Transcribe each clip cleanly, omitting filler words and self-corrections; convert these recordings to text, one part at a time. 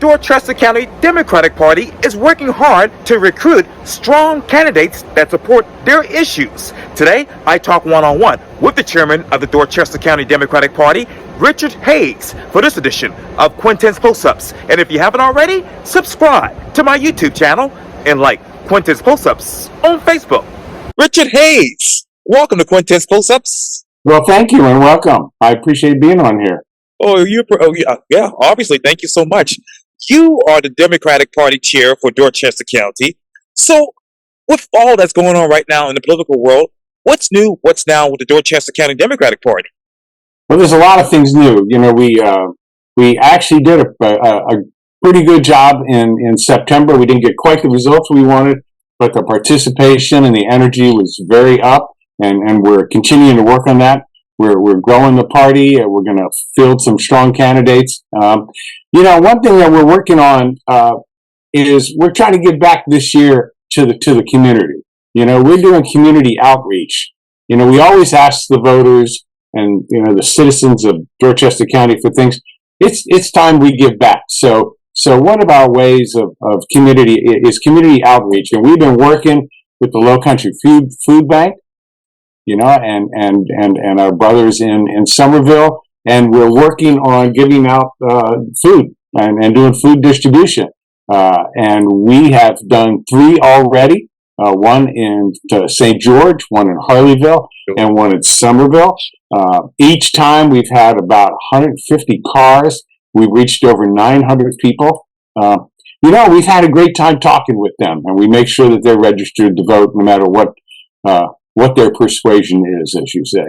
Dorchester County Democratic Party is working hard to recruit strong candidates that support their issues. Today, I talk one-on-one with the chairman of the Dorchester County Democratic Party, Richard Hayes, for this edition of Quintin's Close-Ups. And if you haven't already, subscribe to my YouTube channel and like Quintin's Close-Ups on Facebook. Richard Hayes, welcome to Quintin's Close-Ups. Well, thank you and welcome. I appreciate being on here. Yeah, obviously. Thank you so much. You are the Democratic Party chair for Dorchester County. So, with all that's going on right now in the political world, what's new? What's now with the Dorchester County Democratic Party? Well, there's a lot of things new. You know, we actually did a pretty good job in September. We didn't get quite the results we wanted, but the participation and the energy was very up, and we're continuing to work on that. We're growing the party. We're going to field some strong candidates. One thing that we're working on is we're trying to give back this year to the community. We're doing community outreach. We always ask the voters and the citizens of Dorchester County for things. It's time we give back. So one of our ways of community is community outreach, and we've been working with the Low Country Food Bank. And our brothers in Somerville, and we're working on giving out food and doing food distribution. And we have done 3 already, one in St. George, one in Harleyville, and one in Somerville. Each time we've had about 150 cars. We've reached over 900 people. We've had a great time talking with them, and we make sure that they're registered to vote no matter what their persuasion is, as you say,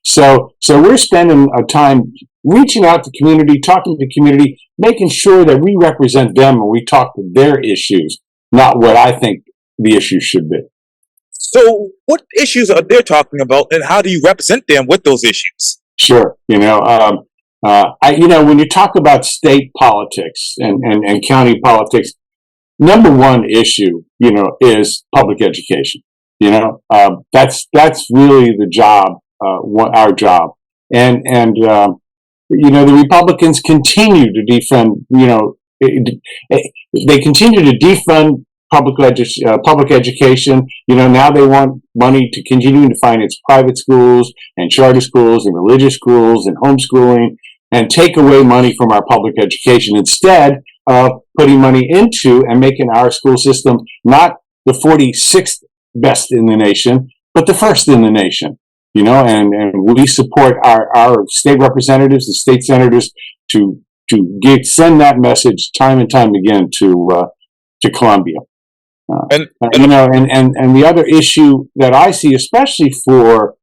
So we're spending time reaching out to community, talking to the community, making sure that we represent them and we talk to their issues, not what I think the issues should be. So what issues are they talking about, and how do you represent them with those issues? Sure. When you talk about state politics and county politics, number one issue, is public education. That's really the job, our job. And the Republicans continue to defund, they continue to defund public education. Now they want money to continue to finance private schools and charter schools and religious schools and homeschooling, and take away money from our public education instead of putting money into and making our school system not the 46th best in the nation, but the first in the nation, and we support our state representatives and state senators to send that message time and time again to Columbia. And the other issue that I see, especially for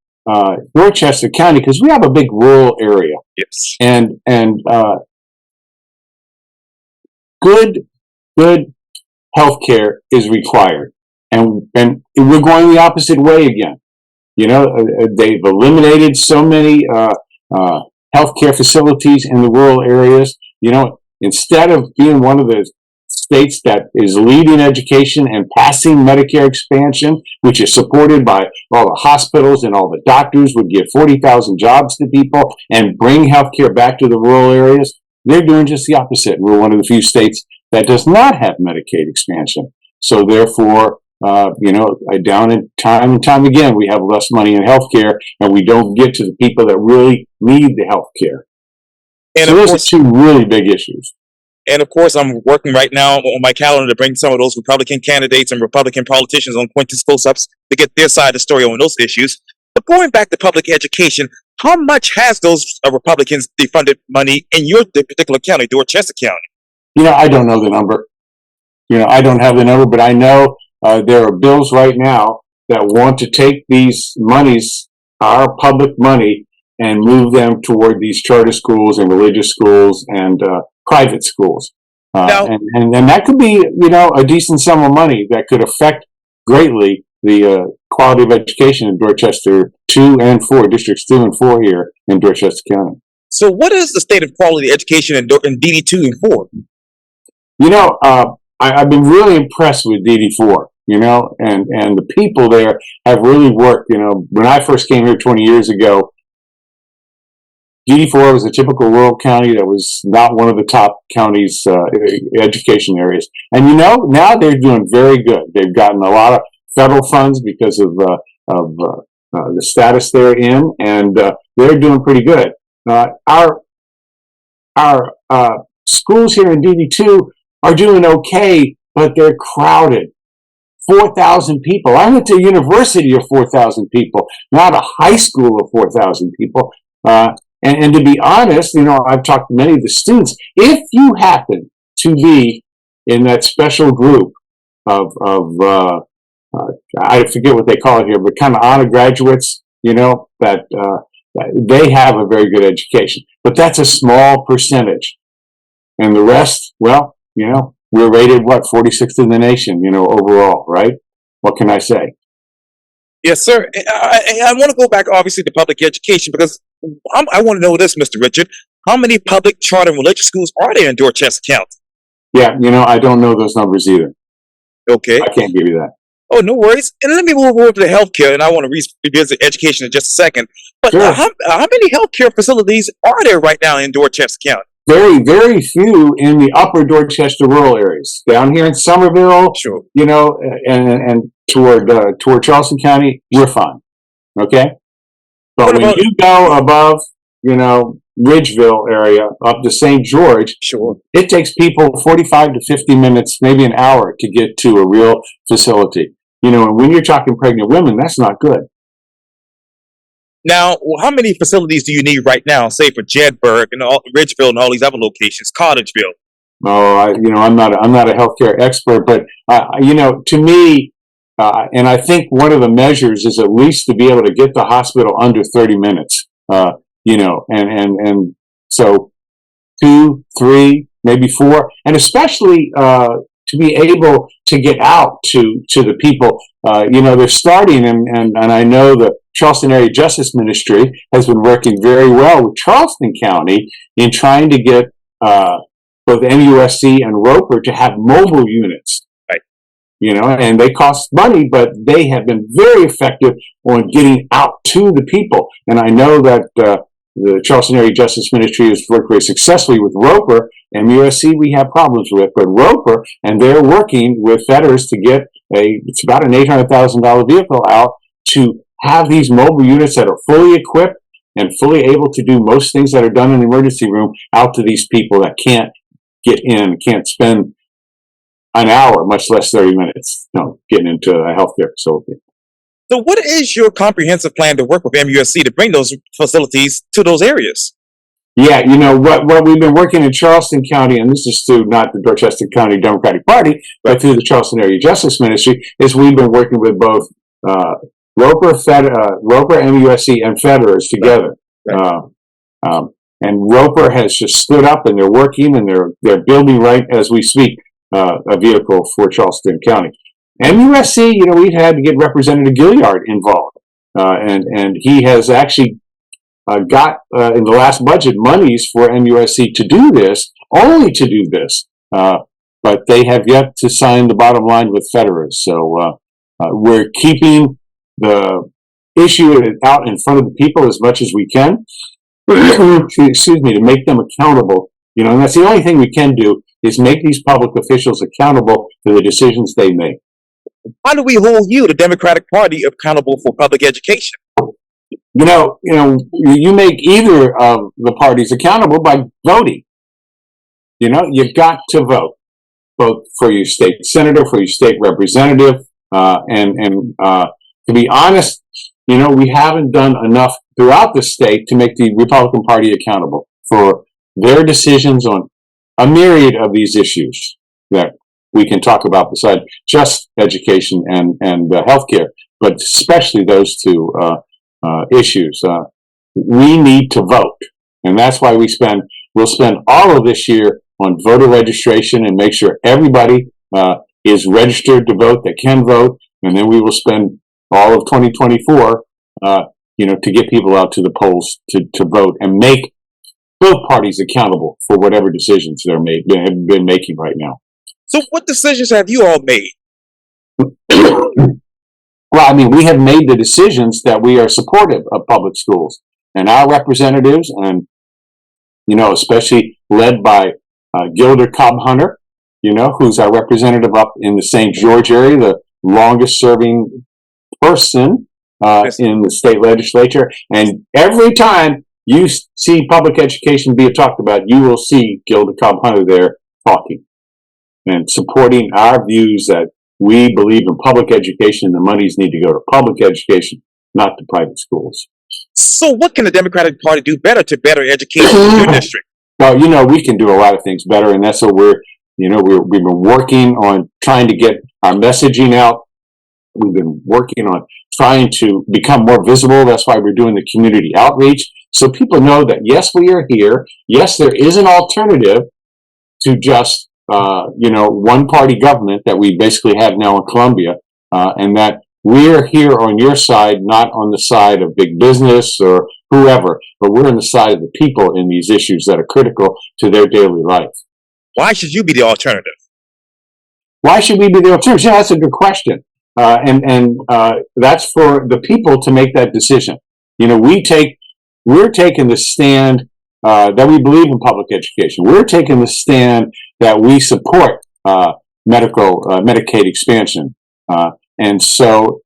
Dorchester County, because we have a big rural area, yes, and good health care is required. And we're going the opposite way again. They've eliminated so many healthcare facilities in the rural areas. Instead of being one of the states that is leading education and passing Medicare expansion, which is supported by all the hospitals and all the doctors, would give 40,000 jobs to people and bring healthcare back to the rural areas, they're doing just the opposite. We're one of the few states that does not have Medicaid expansion. So therefore, down in time and time again, we have less money in healthcare, and we don't get to the people that really need the healthcare. So those are 2 really big issues. And of course, I'm working right now on my calendar to bring some of those Republican candidates and Republican politicians on Quintin's Close-Ups to get their side of the story on those issues. But going back to public education, how much has those Republicans defunded money in your particular county, Dorchester County? I don't know the number. I don't have the number, but I know there are bills right now that want to take these monies, our public money, and move them toward these charter schools and religious schools and private schools. And that could be, a decent sum of money that could affect greatly the quality of education in Dorchester 2 and 4, Districts 2 and 4 here in Dorchester County. So what is the state of quality education in DD 2 and 4? I've been really impressed with DD4, and the people there have really worked. When I first came here 20 years ago, DD4 was a typical rural county that was not one of the top counties, education areas. And now they're doing very good. They've gotten a lot of federal funds because of the status they're in, and they're doing pretty good. Our schools here in DD2 are doing okay, but they're crowded. 4,000 people. I went to a university of 4,000 people, not a high school of 4,000 people. And to be honest, I've talked to many of the students. If you happen to be in that special group of I forget what they call it here, but kind of honor graduates, that they have a very good education. But that's a small percentage. And the rest, well, we're rated, 46th in the nation, overall, right? What can I say? Yes, sir. I want to go back, obviously, to public education because I want to know this, Mr. Richard. How many public charter and religious schools are there in Dorchester County? Yeah, I don't know those numbers either. Okay. I can't give you that. Oh, no worries. And let me move over to healthcare, and I want to revisit education in just a second. But Sure. how many healthcare facilities are there right now in Dorchester County? Very, very few in the upper Dorchester rural areas. Down here in Somerville, Sure. and toward Charleston County, we're fine. Okay? But when you go above, Ridgeville area up to St. George, Sure. it takes people 45 to 50 minutes, maybe an hour to get to a real facility. And when you're talking pregnant women, that's not good. Now, how many facilities do you need right now, say for Jedburgh and Ridgeville and all these other locations, Cottageville? Oh, I'm not a healthcare expert, but to me, and I think one of the measures is at least to be able to get the hospital under 30 minutes. And so 2, 3, maybe 4, and especially to be able to get out to the people. They're starting, and I know the Charleston Area Justice Ministry has been working very well with Charleston County in trying to get both MUSC and Roper to have mobile units. Right. And they cost money, but they have been very effective on getting out to the people. And I know that the Charleston Area Justice Ministry has worked very successfully with Roper. MUSC we have problems with, but Roper, and they're working with Fetters to get it's about an $800,000 vehicle out to have these mobile units that are fully equipped and fully able to do most things that are done in the emergency room out to these people that can't get in, can't spend an hour, much less 30 minutes, getting into a healthcare facility. So what is your comprehensive plan to work with MUSC to bring those facilities to those areas? Yeah, what we've been working in Charleston County, and this is through not the Dorchester County Democratic Party, but through the Charleston Area Justice Ministry, is we've been working with both Roper, MUSC, and Federers together. Right. And Roper has just stood up, and they're working, and they're building right as we speak a vehicle for Charleston County. MUSC, we've had to get Representative Gilliard involved, and he has actually got in the last budget monies for MUSC to do this, only to do this, but they have yet to sign the bottom line with Federers. So we're keeping the issue out in front of the people as much as we can. Excuse me, to make them accountable. And that's the only thing we can do is make these public officials accountable for the decisions they make. How do we hold you, the Democratic Party, accountable for public education? You make either of the parties accountable by voting. You've got to vote, both for your state senator, for your state representative, and to be honest, we haven't done enough throughout the state to make the Republican Party accountable for their decisions on a myriad of these issues that we can talk about besides just education and healthcare, but especially those two issues. We need to vote, and that's why we'll spend all of this year on voter registration and make sure everybody is registered to vote that can vote, and then we will spend all of 2024, to get people out to the polls to vote and make both parties accountable for whatever decisions have been making right now. So what decisions have you all made? Well, we have made the decisions that we are supportive of public schools, and our representatives and especially led by Gilder Cobb Hunter, who's our representative up in the St. George area, the longest serving person in the state legislature. And every time you see public education being talked about, you will see Gilder Cobb Hunter there talking and supporting our views that we believe in public education. The monies need to go to public education, not to private schools. So what can the Democratic Party do better to better education in your district? Well, we can do a lot of things better, and that's what we've been working on, trying to get our messaging out. We've been working on trying to become more visible. That's why we're doing the community outreach, so people know that, yes, we are here. Yes, there is an alternative to just, one-party government that we basically have now in Columbia, and that we're here on your side, not on the side of big business or whoever, but we're on the side of the people in these issues that are critical to their daily life. Why should you be the alternative? Why should we be the alternative? Yeah, that's a good question. And that's for the people to make that decision. We're taking the stand that we believe in public education. We're taking the stand that we support Medicaid expansion. And so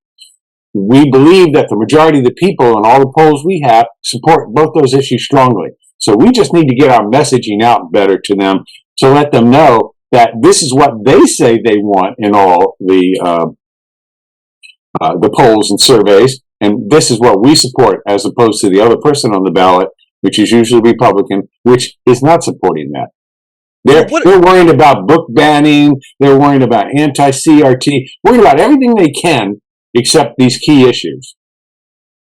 we believe that the majority of the people in all the polls we have support both those issues strongly. So we just need to get our messaging out better to them to let them know that this is what they say they want in all the polls and surveys, and this is what we support, as opposed to the other person on the ballot, which is usually Republican, which is not supporting that. They're worried about book banning. They're worried about anti-CRT. Worried about everything they can except these key issues.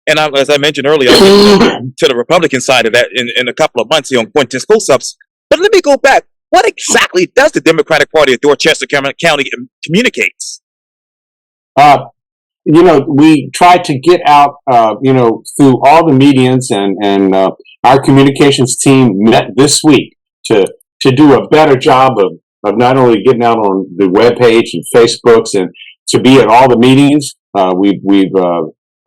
And as I mentioned earlier, I'll get to the Republican side of that in a couple of months here on Quinton School Subs. But let me go back. What exactly does the Democratic Party of Dorchester County communicates? We try to get out, through all the medians, and our communications team met this week to do a better job of not only getting out on the webpage and Facebooks and to be at all the meetings. We've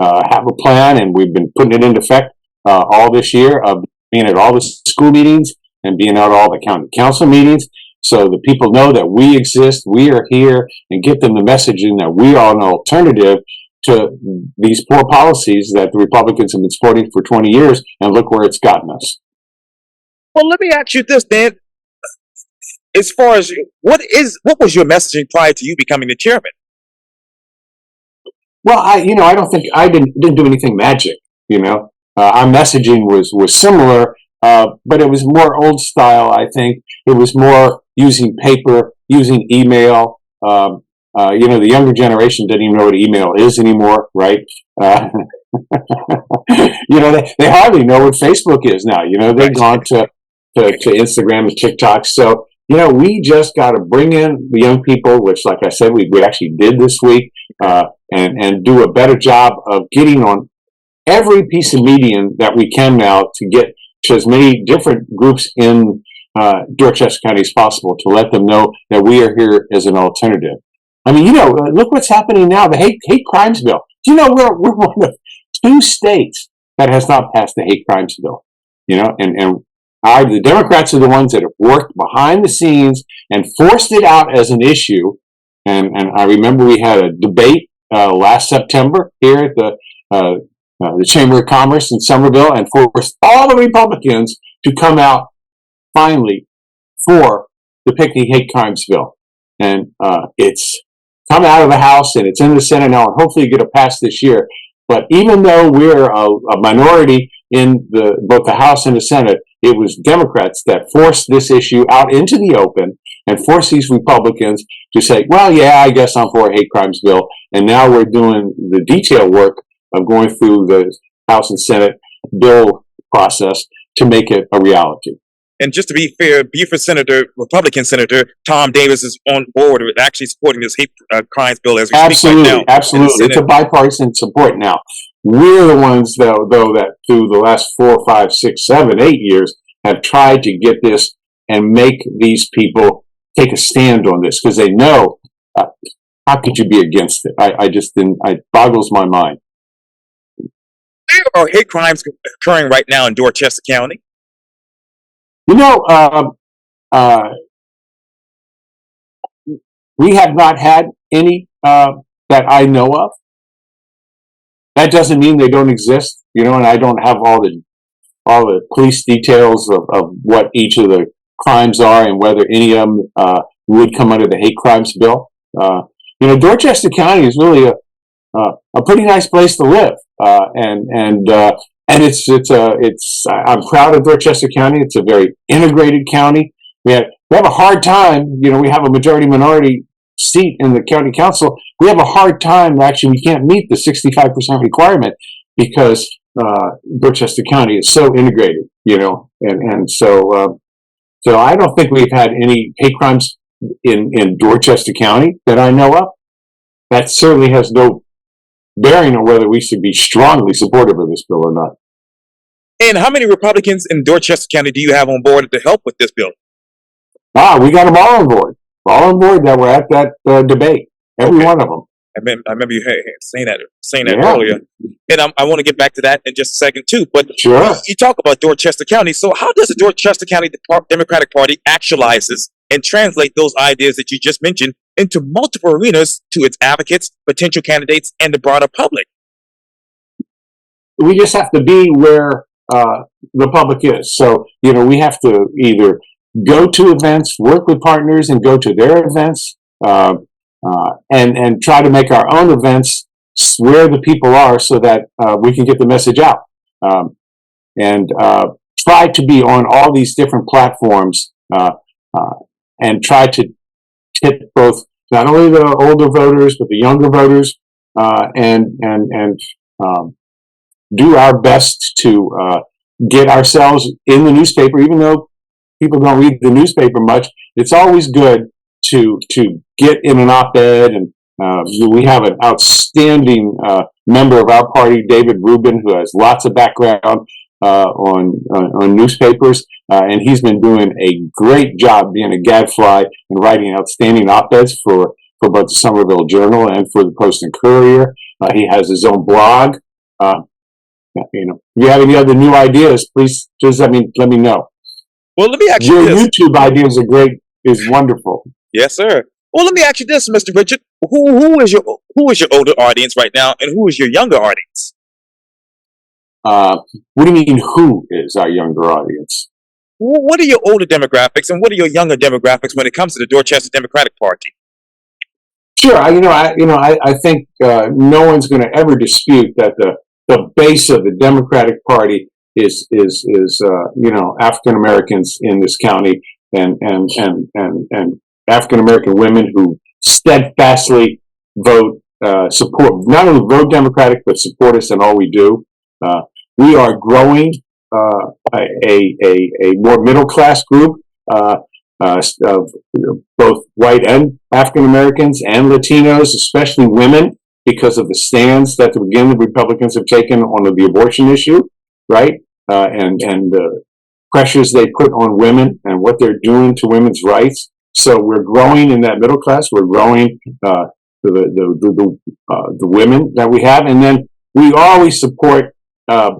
have a plan, and we've been putting it into effect all this year of being at all the school meetings and being at all the county council meetings, so the people know that we exist, we are here, and get them the messaging that we are an alternative to these poor policies that the Republicans have been supporting for 20 years, and look where it's gotten us. Well, let me ask you this, Dan. As far as what was your messaging prior to you becoming the chairman? Well, I don't think I didn't do anything magic. Our messaging was similar, but it was more old style. I think it was more using paper, using email. The younger generation doesn't even know what email is anymore, right? They hardly know what Facebook is now. They've gone to Instagram and TikTok. So, we just got to bring in the young people, which, like I said, we actually did this week, and do a better job of getting on every piece of medium that we can now to get to as many different groups in Dorchester County as possible, to let them know that we are here as an alternative. I mean, look what's happening now, the hate crimes bill. Do you know we're one of 2 states that has not passed the hate crimes bill? And the Democrats are the ones that have worked behind the scenes and forced it out as an issue. And I remember we had a debate last September here at the Chamber of Commerce in Somerville, and forced all the Republicans to come out finally for the Pinckney hate crimes bill. And it's come out of the House, and it's in the Senate now, and hopefully get it passed this year. But even though we're a minority in both the House and the Senate, it was Democrats that forced this issue out into the open and forced these Republicans to say, well, yeah, I guess I'm for a hate crimes bill. And now we're doing the detail work of going through the House and Senate bill process to make it a reality. And just to be fair, Beaufort Republican Senator Tom Davis is on board with actually supporting this hate crimes bill as we speak right now. Absolutely. It's a bipartisan support now. We're the ones, though, that through the last 4, 5, 6, 7, 8 years have tried to get this and make these people take a stand on this, because they know, how could you be against it? I just didn't, it boggles my mind. There are hate crimes occurring right now in Dorchester County. You know, we have not had any that I know of. That doesn't mean they don't exist, you know, and I don't have all the police details of what each of the crimes are and whether any of them would come under the hate crimes bill. You know, Dorchester County is really a pretty nice place to live, and I'm proud of Dorchester County. It's a very integrated county. We have a hard time. You know, we have a majority minority seat in the county council. We have a hard time. Actually, we can't meet the 65% requirement because Dorchester County is so integrated. You know, and so I don't think we've had any hate crimes in Dorchester County that I know of. That certainly has no bearing on whether we should be strongly supportive of this bill or not. And how many Republicans in Dorchester County do you have on board to help with this bill? We got them all on board. All on board that were at that debate. Every one of them. I remember you saying that earlier, and I want to get back to that in just a second too. But sure, you talk about Dorchester County. So how does the Dorchester County Democratic Party actualizes and translate those ideas that you just mentioned into multiple arenas to its advocates, potential candidates, and the broader public? We just have to be where the public is. So, you know, we have to either go to events, work with partners, and go to their events, and try to make our own events where the people are, so that we can get the message out, and try to be on all these different platforms, and try to hit both not only the older voters but the younger voters, and do our best to get ourselves in the newspaper. Even though people don't read the newspaper much, it's always good to get in an op-ed. And we have an outstanding member of our party, David Rubin, who has lots of background on newspapers, and he's been doing a great job being a gadfly and writing outstanding op-eds for both the Somerville Journal and for the Post and Courier. He has his own blog. You know, if you have any other new ideas, please just let me know. Well, let me ask you Your this. YouTube ideas are great. Is wonderful. Yes, sir. Well, let me ask you this, Mr. Richard. Who is your older audience right now, and who is your younger audience? What do you mean? Who is our younger audience? What are your older demographics, and what are your younger demographics when it comes to the Dorchester Democratic Party? Sure. I think no one's going to ever dispute that the base of the Democratic Party is African Americans in this county, and African American women who steadfastly support, not only vote Democratic, but support us in all we do. We are growing a more middle class group of both white and African Americans and Latinos, especially women, because of the stands that the Republicans have taken on the abortion issue, right? And the pressures they put on women and what they're doing to women's rights. So we're growing in that middle class. We're growing the women that we have, and then we always support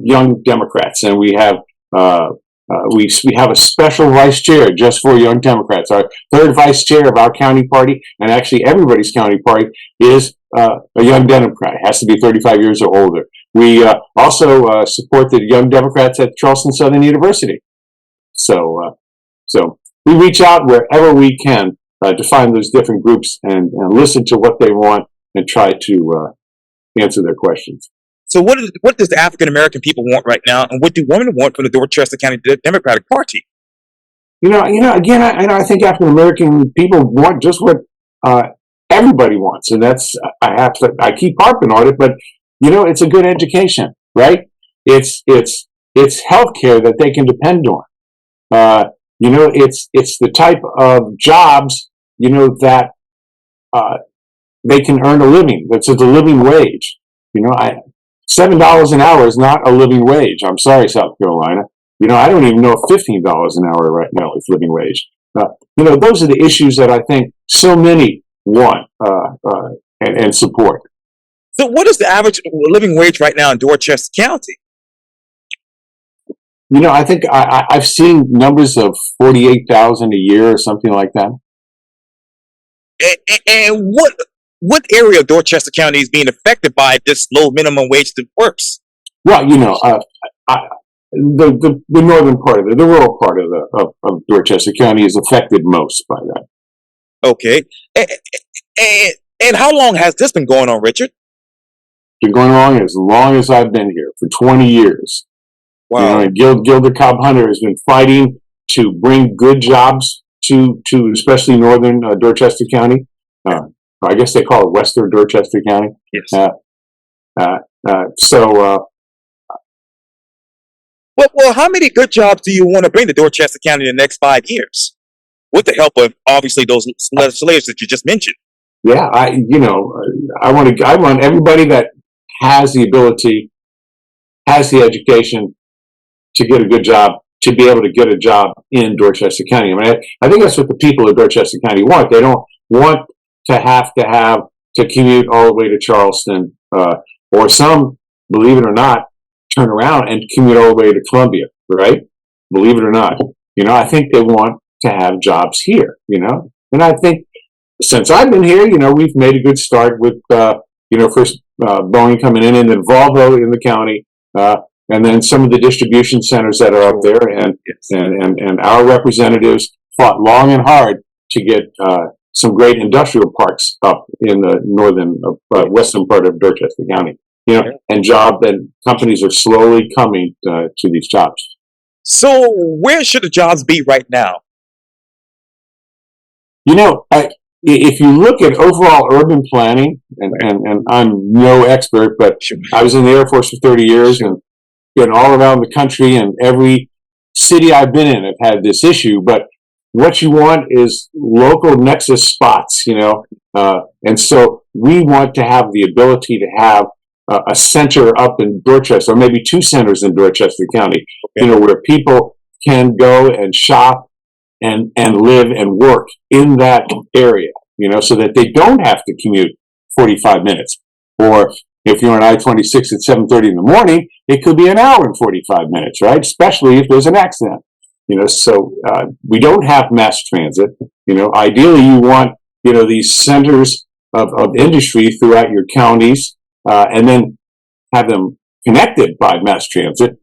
young Democrats, and we have a special vice chair just for young Democrats. Our third vice chair of our county party, and actually everybody's county party, is a young Democrat. It has to be 35 years or older. We also support the young Democrats at Charleston Southern University. So we reach out wherever we can to find those different groups and listen to what they want and try to answer their questions. So what does the African American people want right now, and what do women want from the Dorchester County Democratic Party? Again, I think African American people want just what everybody wants, and that's I keep harping on it, but it's a good education, right? It's healthcare that they can depend on. It's the type of jobs that they can earn a living. That's the living wage. $7 an hour is not a living wage. I'm sorry, South Carolina. I don't even know if $15 an hour right now is living wage. Those are the issues that I think so many want and support. So what is the average living wage right now in Dorchester County? I think I've seen numbers of 48,000 a year or something like that. And what area of Dorchester County is being affected by this low minimum wage that works? Well, the northern part of the rural part of Dorchester County is affected most by that. Okay. And how long has this been going on, Richard? It's been going on as long as I've been here, for 20 years. Wow. And Gilder Cobb Hunter has been fighting to bring good jobs to especially northern Dorchester County. I guess they call it western Dorchester County. Yes. So Well, how many good jobs do you want to bring to Dorchester County in the next 5 years? With the help of obviously those legislators that you just mentioned. yeah, I want everybody that has the ability, has the education to get a good job, to be able to get a job in Dorchester County. I mean, I think that's what the people of Dorchester County want. They don't want to have to commute all the way to Charleston, or some, believe it or not, turn around and commute all the way to Columbia, right? Believe it or not. I think they want to have jobs here, and I think since I've been here, we've made a good start with, first Boeing coming in, and then Volvo in the county, and then some of the distribution centers that are up there, and our representatives fought long and hard to get some great industrial parks up in the northern, western part of Dorchester County. And companies are slowly coming to these jobs. So where should the jobs be right now? If you look at overall urban planning, and I'm no expert, but I was in the Air Force for 30 years and been all around the country, and every city I've been in have had this issue. But what you want is local nexus spots, and so we want to have the ability to have a center up in Dorchester, or maybe two centers in Dorchester County, where people can go and shop and live and work in that area, so that they don't have to commute 45 minutes. Or if you're on I-26 at 7:30 in the morning, it could be an hour and 45 minutes, right? Especially if there's an accident. So we don't have mass transit. Ideally you want, these centers of industry throughout your counties, and then have them connected by mass transit.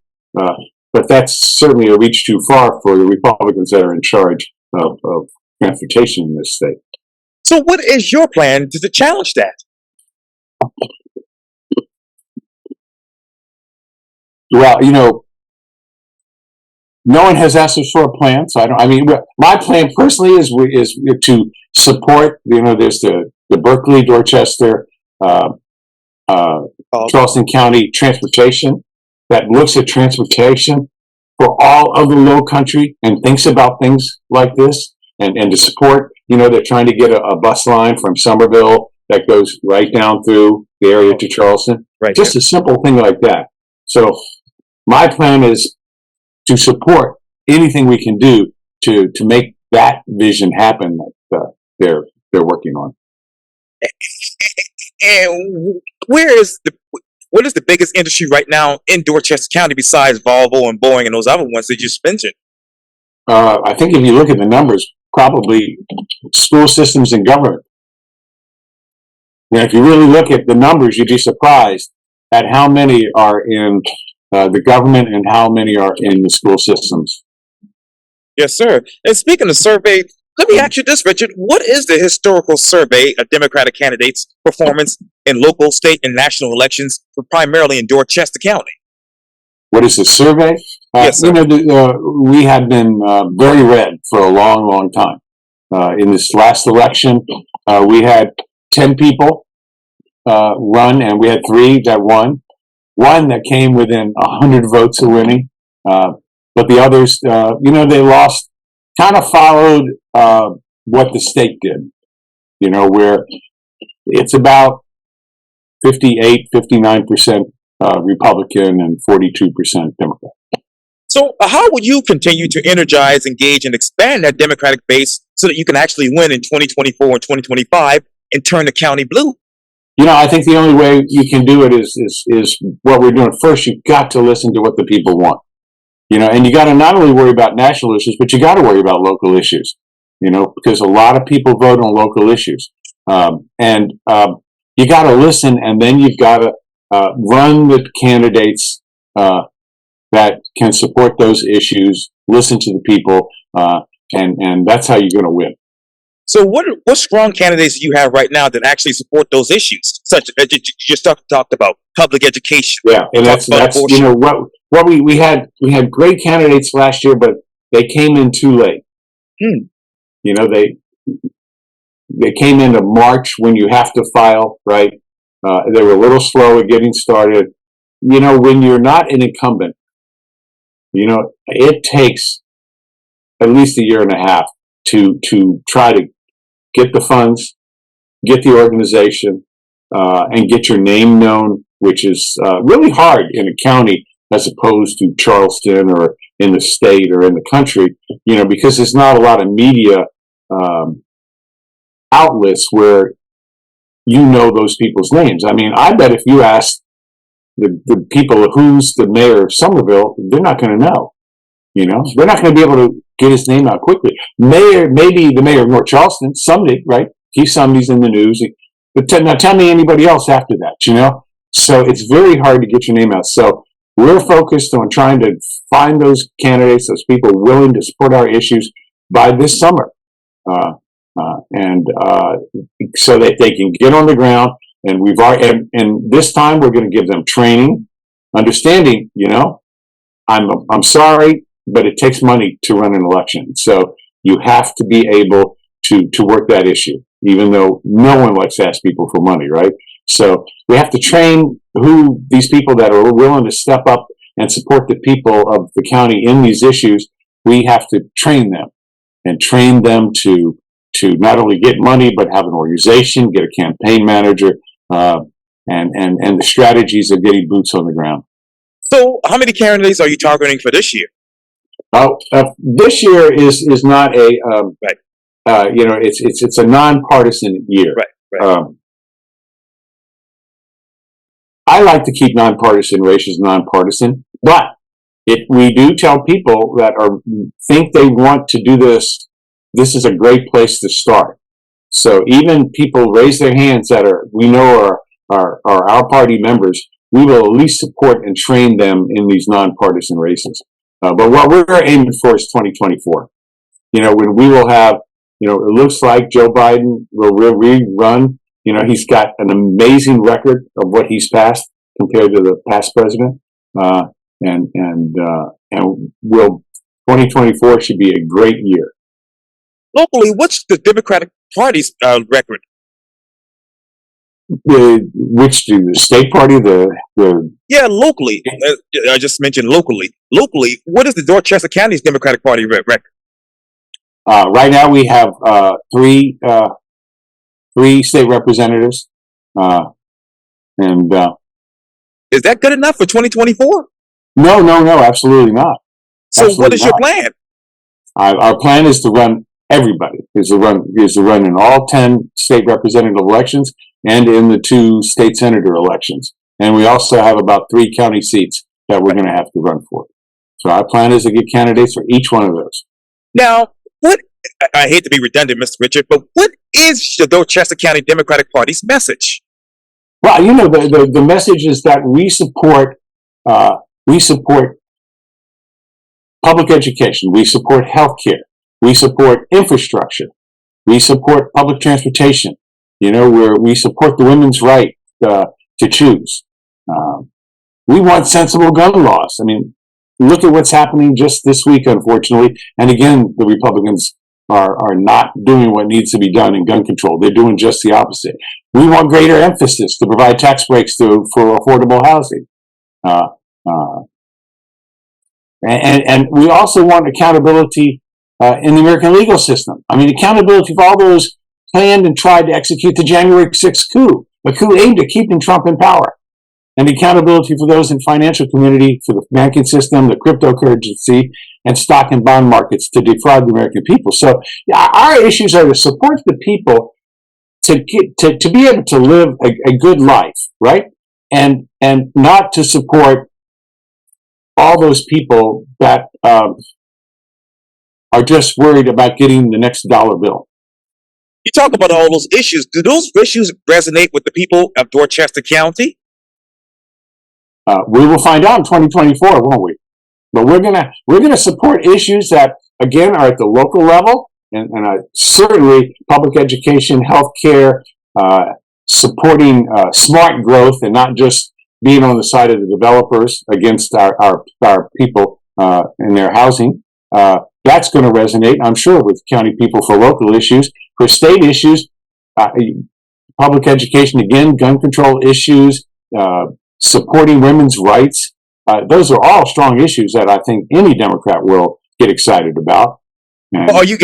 But that's certainly a reach too far for the Republicans that are in charge of transportation in this state. So what is your plan to challenge that? Well, no one has asked us for a plan, so my plan personally is to support. There's the Berkeley, Dorchester, Charleston County transportation that looks at transportation for all of the Low Country and thinks about things like this, and to support. They're trying to get a bus line from Somerville that goes right down through the area to Charleston. Right. Just a simple thing like that. So my plan is to support anything we can do to make that vision happen that they're working on. And what is the biggest industry right now in Dorchester County besides Volvo and Boeing and those other ones that you just mentioned? I think if you look at the numbers, probably school systems and government. If you really look at the numbers, you'd be surprised at how many are in the government and how many are in the school systems. Yes, sir. And speaking of survey, let me ask you this, Richard. What is the historical survey of Democratic candidates' performance in local, state, and national elections, primarily in Dorchester County? What is the survey? Yes, sir. We have been very red for a long, long time. In this last election, we had 10 people run, and we had 3 that won. One that came within 100 votes of winning. But the others, they lost, kind of followed what the state did, where it's about 58, 59% Republican and 42% Democrat. So how will you continue to energize, engage, and expand that Democratic base so that you can actually win in 2024 and 2025 and turn the county blue? I think the only way you can do it is what we're doing. First, you've got to listen to what the people want. And you got to not only worry about national issues, but you got to worry about local issues, because a lot of people vote on local issues. And you got to listen, and then you've got to run the candidates that can support those issues, listen to the people, and that's how you're going to win. So what strong candidates do you have right now that actually support those issues, such as you just talked about public education? Yeah, and that's what we had great candidates last year, but they came in too late. They came into March when you have to file, right? They were a little slow at getting started. When you're not an incumbent, it takes at least a year and a half to try to get the funds, get the organization, and get your name known, which is really hard in a county as opposed to Charleston or in the state or in the country, because there's not a lot of media outlets where those people's names. I mean, I bet if you ask the people who's the mayor of Somerville, they're not going to know. They're not going to be able to get his name out quickly. Maybe the mayor of North Charleston, somebody, right? He's somebody's in the news. But now tell me anybody else after that, So it's very hard to get your name out. So we're focused on trying to find those candidates, those people willing to support our issues by this summer. So that they can get on the ground, and and this time we're going to give them training, understanding. I'm sorry, but it takes money to run an election, so you have to be able to work that issue, even though no one likes to ask people for money, right? So we have to train these people that are willing to step up and support the people of the county in these issues. We have to train them to not only get money, but have an organization, get a campaign manager, and the strategies of getting boots on the ground. So how many candidates are you targeting for this year? This year is not a, right. It's a nonpartisan year. Right. I like to keep nonpartisan races nonpartisan, but if we do tell people that think they want to do this is a great place to start. So even people raise their hands that we know are our party members, we will at least support and train them in these nonpartisan races. But what we're aiming for is 2024. When we will have, it looks like Joe Biden will rerun. He's got an amazing record of what he's passed compared to the past president. And 2024 should be a great year. Locally, what's the Democratic Party's record? The state party, Yeah, locally. I just mentioned locally. Locally, what is the Dorchester County's Democratic Party record? Right now, we have three state representatives, and is that good enough for 2024? No, absolutely not. So, absolutely what is not. Your plan? Our plan is to run everybody. Is to run in all 10 state representative elections and in the 2 state senator elections. And we also have about 3 county seats that we're going to have to run for. So our plan is to get candidates for each one of those. Now, I hate to be redundant, Mr. Richard, but what is the Dorchester County Democratic Party's message? Well, the message is that we support public education, we support healthcare, we support infrastructure, we support public transportation. We support the women's right to choose. We want sensible gun laws. I mean, look at what's happening just this week, unfortunately. And again, the Republicans are not doing what needs to be done in gun control. They're doing just the opposite. We want greater emphasis to provide tax breaks for affordable housing. And we also want accountability in the American legal system. I mean, accountability for all those planned and tried to execute the January 6th coup, a coup aimed at keeping Trump in power. And accountability for those in financial community, for the banking system, the cryptocurrency, and stock and bond markets to defraud the American people. So our issues are to support the people to be able to live a good life, right? And not to support all those people that are just worried about getting the next dollar bill. You talk about all those issues. Do those issues resonate with the people of Dorchester County? We will find out in 2024, won't we? But we're gonna support issues that again are at the local level, and certainly public education, healthcare, supporting smart growth, and not just being on the side of the developers against our people in their housing. That's going to resonate, I'm sure, with county people for local issues. For state issues, public education, again, gun control issues, supporting women's rights. Those are all strong issues that I think any Democrat will get excited about. And Are you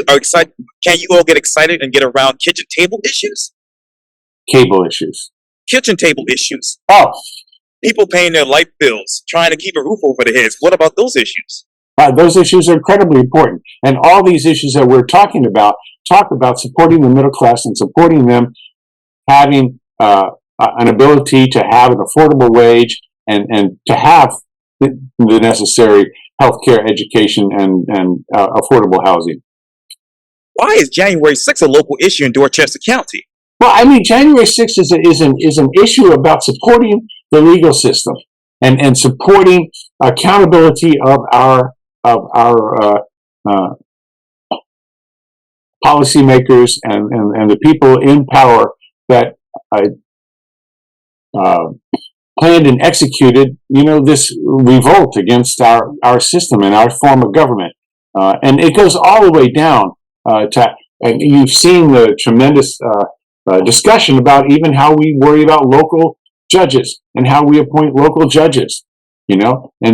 excited? Can you all get excited and get around kitchen table issues? cable issues. Kitchen table issues. Oh, People paying their light bills, trying to keep a roof over their heads. What about those issues? those issues are incredibly important. And all these issues that we're talking about talk about supporting the middle class and supporting them having an ability to have an affordable wage and to have the necessary healthcare, education, and affordable housing. Why is January 6th a local issue in Dorchester County? Well, I mean, January 6th is an issue about supporting the legal system and supporting accountability of our policymakers and the people in power that planned and executed, this revolt against our system and our form of government. And it goes all the way down and you've seen the tremendous discussion about even how we worry about local judges and how we appoint local judges, and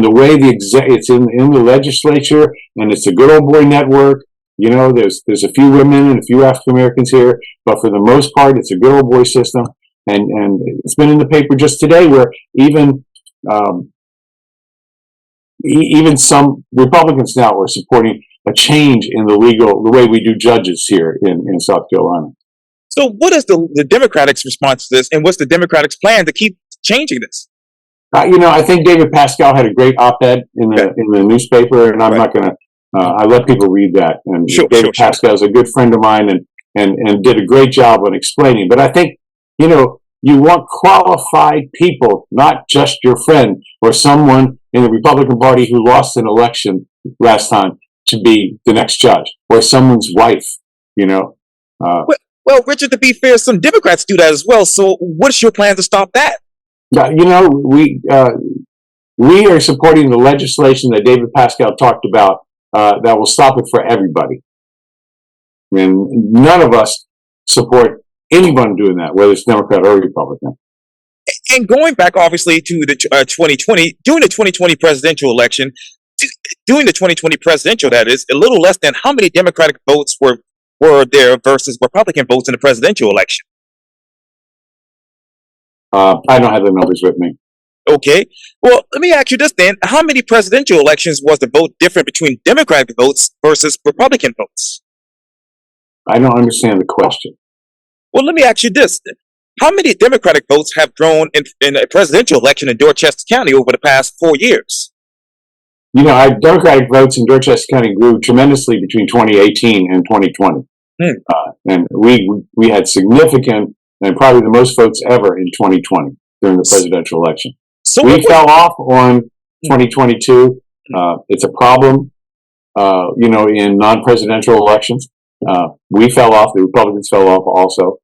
the way it's in the legislature, and it's a good old boy network. There's a few women and a few African Americans here, but for the most part, it's a good old boy system. And it's been in the paper just today where even some Republicans now are supporting a change in the way we do judges here in South Carolina. So what is the Democrats' response to this, and what's the Democrats' plan to keep changing this? I think David Pascal had a great op-ed in the newspaper, and I'm not going to. I let people read that. And David Pascal is a good friend of mine, and did a great job on explaining. But I think you want qualified people, not just your friend or someone in the Republican Party who lost an election last time to be the next judge, or someone's wife. Well, Richard, to be fair, some Democrats do that as well. So what's your plan to stop that? We are supporting the legislation that David Pascal talked about that will stop it for everybody. And none of us support anyone doing that, whether it's Democrat or Republican. And going back, obviously, to the 2020, during the 2020 presidential election, that is, a little less than how many Democratic votes were there versus Republican votes in the presidential election? I don't have the numbers with me. Okay. Well, let me ask you this then. How many presidential elections was the vote different between Democratic votes versus Republican votes? I don't understand the question. Well, let me ask you this. How many Democratic votes have grown in a presidential election in Dorchester County over the past 4 years? Our Democratic votes in Dorchester County grew tremendously between 2018 and 2020. And we had significant and probably the most votes ever in 2020 during the presidential election. So we fell off on 2022. It's a problem, in non-presidential elections. We fell off. The Republicans fell off also.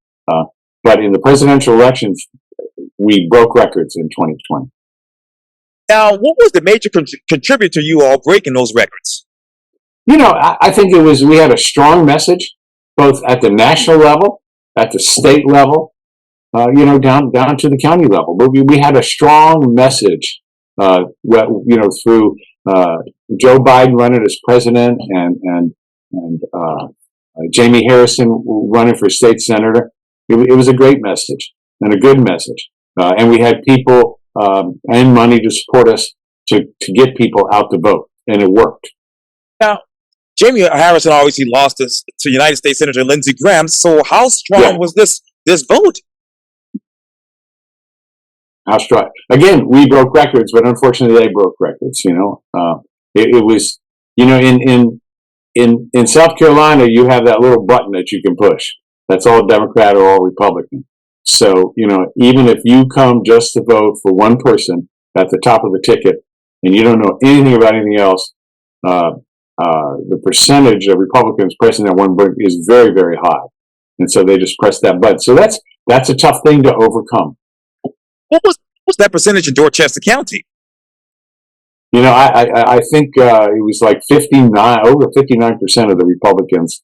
But in the presidential elections, we broke records in 2020. Now, what was the major contributor to you all breaking those records? I think we had a strong message, both at the national level, at the state level, down to the county level. But we had a strong message, through Joe Biden running as president and Jamie Harrison running for state senator. It was a great message and a good message. And we had people and money to support us to get people out to vote, and it worked. Now, Jamie Harrison obviously lost to United States Senator Lindsey Graham. So how strong was this vote? how strong. Again, we broke records, but unfortunately, they broke records. It was, in South Carolina, you have that little button that you can push. That's all Democrat or all Republican. So, even if you come just to vote for one person at the top of the ticket and you don't know anything about anything else, the percentage of Republicans pressing that one button is very, very high. And so they just press that button. So that's a tough thing to overcome. What was that percentage in Dorchester County? I think it was like over 59% of the Republicans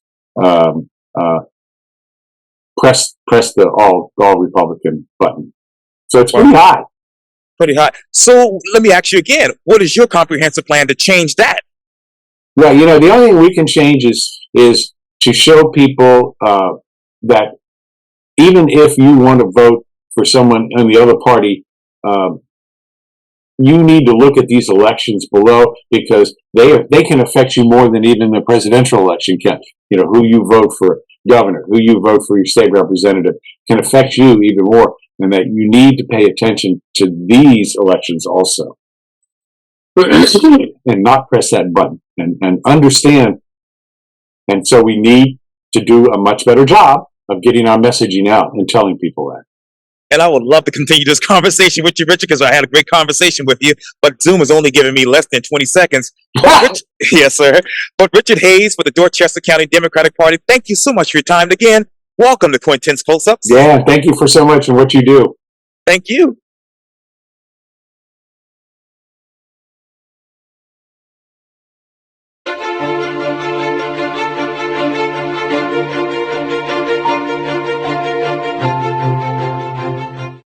pressed the all Republican button. So it's pretty high. Pretty high. So let me ask you again, what is your comprehensive plan to change that? Well, the only thing we can change is to show people that even if you want to vote for someone in the other party, you need to look at these elections below, because they can affect you more than even the presidential election can. Who you vote for governor, who you vote for your state representative can affect you even more, and that you need to pay attention to these elections also. And not press that button and understand. And so we need to do a much better job of getting our messaging out and telling people that. And I would love to continue this conversation with you, Richard, because I had a great conversation with you, but Zoom is only giving me less than 20 seconds. Yes, sir. But Richard Hayes with the Dorchester County Democratic Party, thank you so much for your time. Again, welcome to Cointin's Close-Ups. Yeah, thank you for so much and what you do. Thank you.